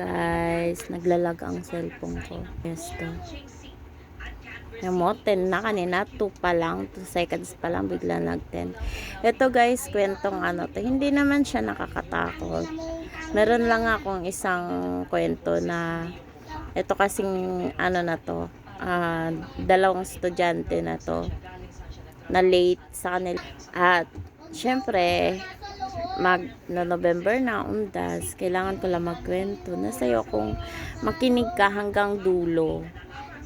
guys, naglalag ang cellphone ko. Yes to. Yung mo, 10 na kanina, 2 pa lang, 2 seconds pa lang, bigla nag-10. Ito guys, kwentong ano to, hindi naman siya nakakatakot. Meron lang akong isang kwento na, ito kasing ano na to, dalawang estudyante na to, na late sa kanila. At, syempre, November na undas, kailangan ko lang magkwento. Nasa'yo kung makinig ka hanggang dulo.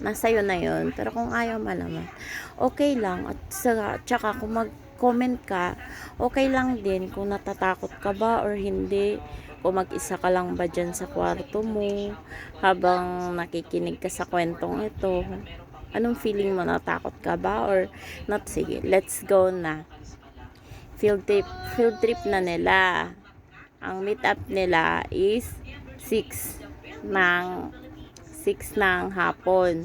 Nasa'yo na yon. Pero kung ayaw malaman, okay lang. At tsaka kung mag-comment ka, okay lang din kung natatakot ka ba or hindi. Kung mag-isa ka lang ba dyan sa kwarto mo habang nakikinig ka sa kwentong ito. Anong feeling mo? Natakot ka ba or not? Sige, let's go na. Field trip na nila. Ang meet up nila is 6 ng hapon.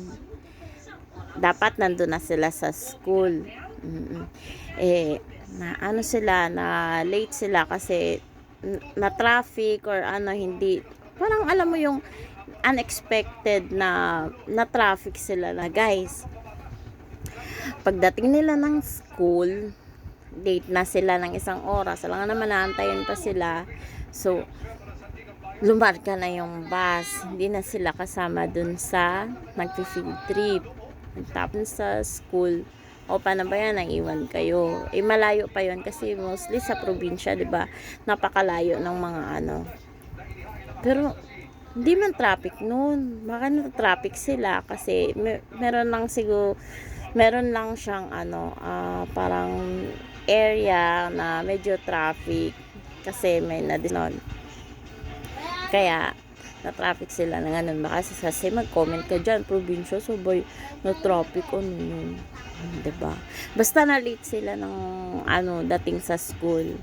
Dapat nandun na sila sa school. Na sila, na late sila kasi na traffic or hindi, parang alam mo yung unexpected na traffic sila na guys. Pagdating nila ng school, date na sila ng 1 oras. Alam nga naman, naantayin pa sila. So, lumarga na yung bus. Hindi na sila kasama dun sa nag-field trip. Tapos sa school, o paano ba yan, naiwan kayo. Malayo pa yon kasi mostly sa probinsya, diba? Napakalayo ng mga Pero, hindi man traffic noon. Baka na-traffic sila kasi meron lang siyang parang area na medyo traffic kasi may nadinon. Kaya na-traffic sila na ganun. Baka kasi mag-comment ka dyan, probinsya, so boy, na-traffic yun. Diba? Basta na-late sila ng dating sa school.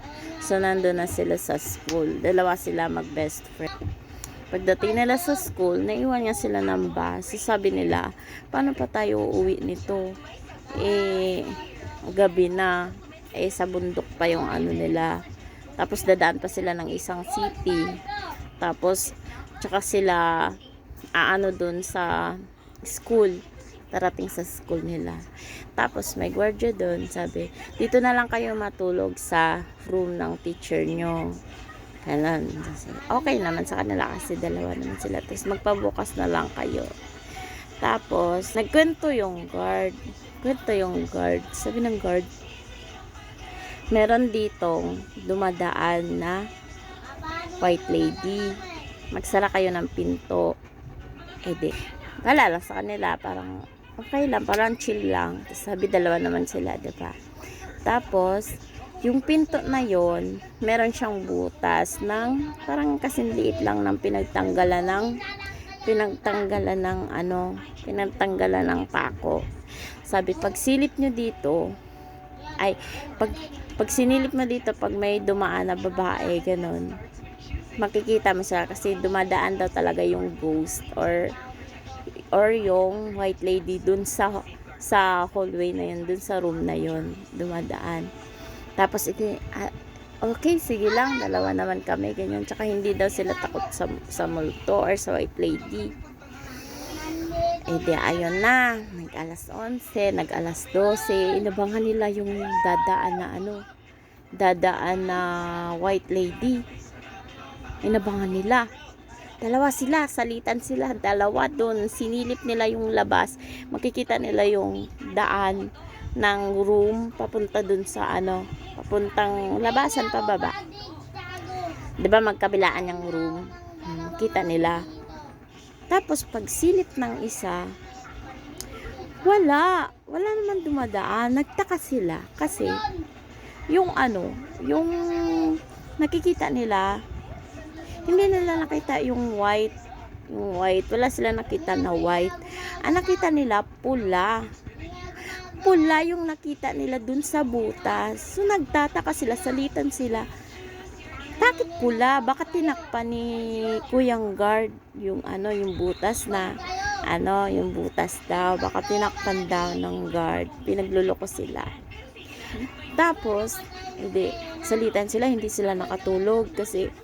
So, nandun na sila sa school. Dalawa sila mag-best friend. Pagdating nila sa school, naiwan nga sila ng bus. Sabi nila, paano pa tayo uuwi nito? Gabi na. Sa bundok pa yung nila. Tapos dadaan pa sila ng isang city. Tapos tsaka sila dun sa school. Tarating sa school nila. Tapos may gwardiya dun. Sabi, dito na lang kayo matulog sa room ng teacher nyo. Ganun. Okay naman sa kanila kasi dalawa naman sila. Tapos magpabukas na lang kayo. Tapos nagkwento yung guard. Sabi ng guard, meron ditong dumadaan na white lady. Magsara kayo ng pinto. Wala lang sa kanila. Parang okay lang. Parang chill lang. Sabi dalawa naman sila, diba? Tapos, yung pinto na yon, meron siyang butas ng parang kasiliit lang ng pinagtanggalan ng pako. Sabi, pag silip nyo dito, pag sinilip mo dito, pag may dumaan na babae, ganun, makikita mo siya kasi dumadaan daw talaga yung ghost or yung white lady dun sa hallway na yun, dun sa room na yun, dumadaan. Tapos, okay, sige lang, dalawa naman kami, ganyan. Tsaka hindi daw sila takot sa multo or sa white lady. Ayun na, nag-alas 11, nag-alas 12, inabangan nila yung dadaan na white lady. Inabangan nila. Dalawa sila, salitan sila, dalawa doon, sinilip nila yung labas. Makikita nila yung daan ng room papunta dun sa papuntang labasan pababa. 'Di ba magkabilaan yung room? Kita nila. Tapos pag silip ng isa, wala naman dumadaan. Nagtaka sila kasi yung nakikita nila, hindi nila nakita yung white, wala sila nakita na white. Ang nakita nila pula yung nakita nila dun sa butas. So nagtataka sila, salitan sila, bakit pula? Bakit tinakpan ni Kuyang Guard yung butas na yung butas daw, baka tinakpan daw ng guard. Pinagluloko sila. Tapos salitan sila, hindi sila nakatulog kasi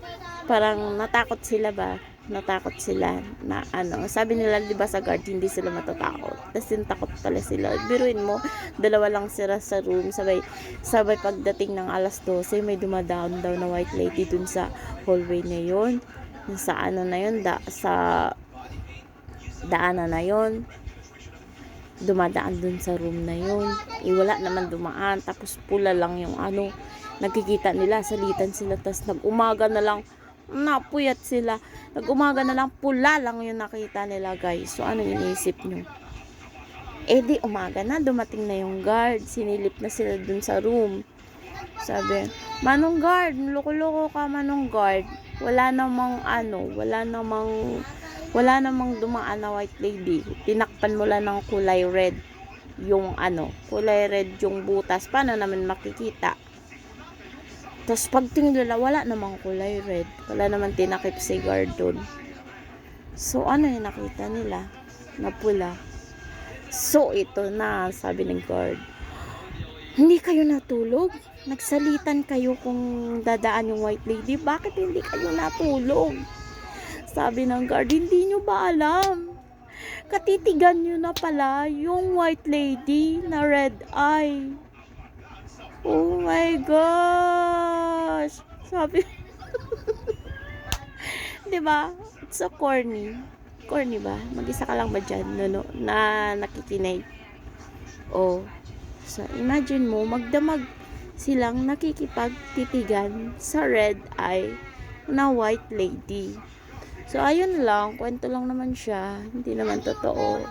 parang natakot sila ba natakot sila na ano, sabi nila 'di ba sa guard hindi sila matatakot, tapos yung takot pala sila. Biruin mo, dalawa lang sila sa room, sabay pagdating ng alas 12 may dumadaan daw na white lady dun sa hallway na yun, sa ano na yun, sa daanan na yun, dumadaan dun sa room na yun. Wala naman dumaan, tapos pula lang yung ano, nakikita nila, salitan sila, tapos nag-umaga na lang, napuyat sila, nag-umaga na lang, pula lang yung nakita nila, guys. So, anong iniisip nyo? Di umaga na, dumating na yung guard, sinilip na sila dun sa room. Sabi, Manong guard, loko-loko ka, Manong guard. Wala namang dumaan na white lady. Tinakpan mo lang ng kulay red yung butas. Paano naman makikita? Tapos pagtingin nila, wala namang kulay red. Wala naman tinakip si guard doon. So, ano yung nakita nila? Na pula. So, ito na, sabi ng guard. Hindi kayo natulog? Nagsalitan kayo kung dadaan yung white lady. Bakit hindi kayo natulog? Sabi ng guard, hindi nyo ba alam? Katitigan nyo na pala yung white lady na red eye. Oh my gosh! Sabi, diba? It's so corny. Corny ba? Mag-isa ka lang ba dyan na nakikinig? Oh. So, imagine mo, magdamag silang nakikipagtitigan sa red eye na white lady. So, ayun lang. Kwento lang naman siya. Hindi naman totoo.